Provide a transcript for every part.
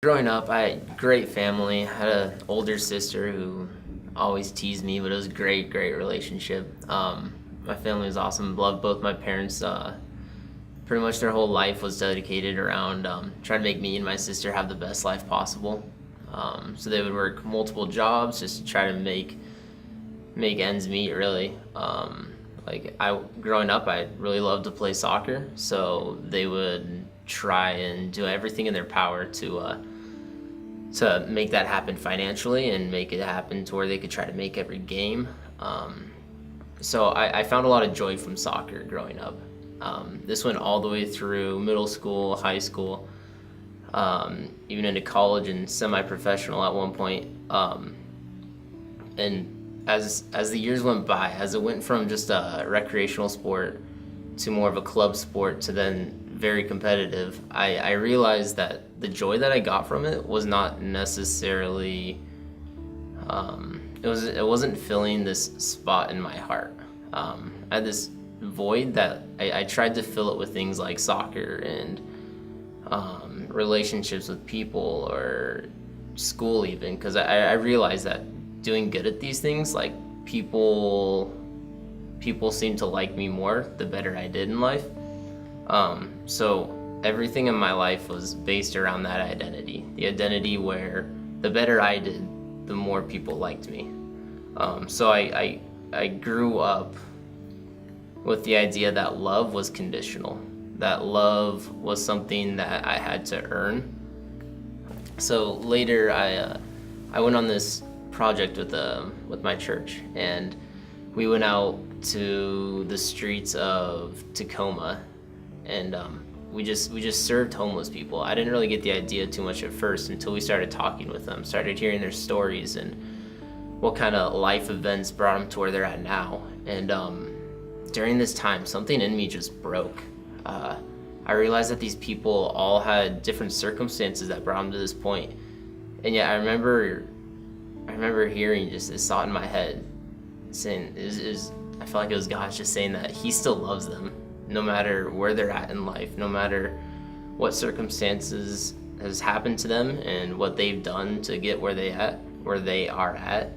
Growing up, I had a great family. I had an older sister who always teased me, but it was a great relationship. My family was awesome. Loved both my parents. Pretty much their whole life was dedicated around trying to make me and my sister have the best life possible. So they would work multiple jobs just to try to make ends meet, really. Growing up, I really loved to play soccer, so they would try and do everything in their power to make that happen financially and make it happen to where they could try to make every game. So I found a lot of joy from soccer growing up. This went all the way through middle school, high school, even into college and semi-professional at one point. And as the years went by, as it went from just a recreational sport to more of a club sport to then very competitive, I realized that the joy that I got from it was not necessarily it wasn't filling this spot in my heart. I had this void that I tried to fill it with things like soccer and relationships with people or school even, because I realized that doing good at these things, like people seemed to like me more the better I did in life. So everything in my life was based around that identity. The identity where the better I did, the more people liked me. So I grew up with the idea that love was conditional, that love was something that I had to earn. So later I went on this project with my church, and we went out to the streets of Tacoma, and we just served homeless people. I didn't really get the idea too much at first until we started talking with them, started hearing their stories and what kind of life events brought them to where they're at now. And during this time, something in me just broke. I realized that these people all had different circumstances that brought them to this point, and yet I remember hearing just this thought in my head saying, I felt like it was God just saying that He still loves them, no matter where they're at in life, no matter what circumstances has happened to them and what they've done to get where they are at.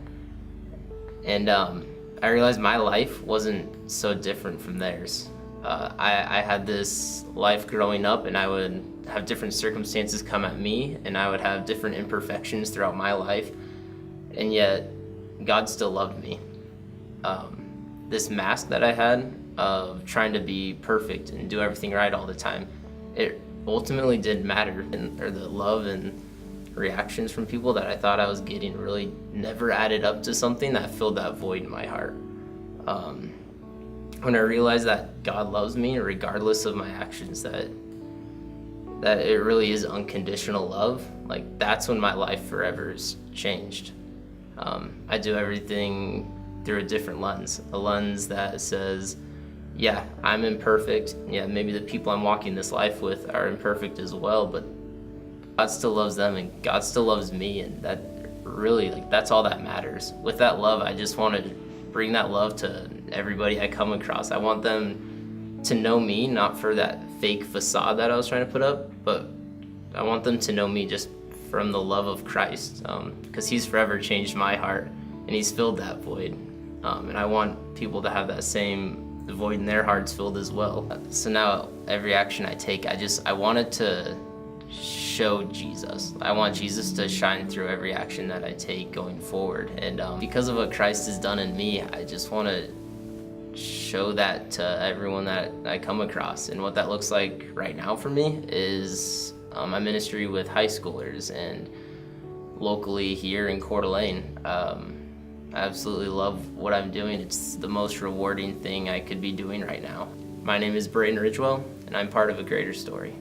And I realized my life wasn't so different from theirs. I had this life growing up, and I would have different circumstances come at me, and I would have different imperfections throughout my life, and yet God still loved me. This mask that I had of trying to be perfect and do everything right all the time, it ultimately didn't matter, or the love and reactions from people that I thought I was getting really never added up to something that filled that void in my heart. When I realized that God loves me regardless of my actions, that it really is unconditional love, like that's when my life forever has changed. I do everything through a different lens, a lens that says, yeah, I'm imperfect. Yeah, maybe the people I'm walking this life with are imperfect as well, but God still loves them and God still loves me, and that really, like, that's all that matters. With that love, I just want to bring that love to everybody I come across. I want them to know me, not for that fake facade that I was trying to put up, but I want them to know me just from the love of Christ, because He's forever changed my heart and He's filled that void. And I want people to have that same void in their hearts filled as well. So now every action I take, I want it to show Jesus. I want Jesus to shine through every action that I take going forward. And because of what Christ has done in me, I just want to show that to everyone that I come across. And what that looks like right now for me is my ministry with high schoolers and locally here in Coeur d'Alene. I absolutely love what I'm doing. It's the most rewarding thing I could be doing right now. My name is Braden Ridgewell, and I'm part of a greater story.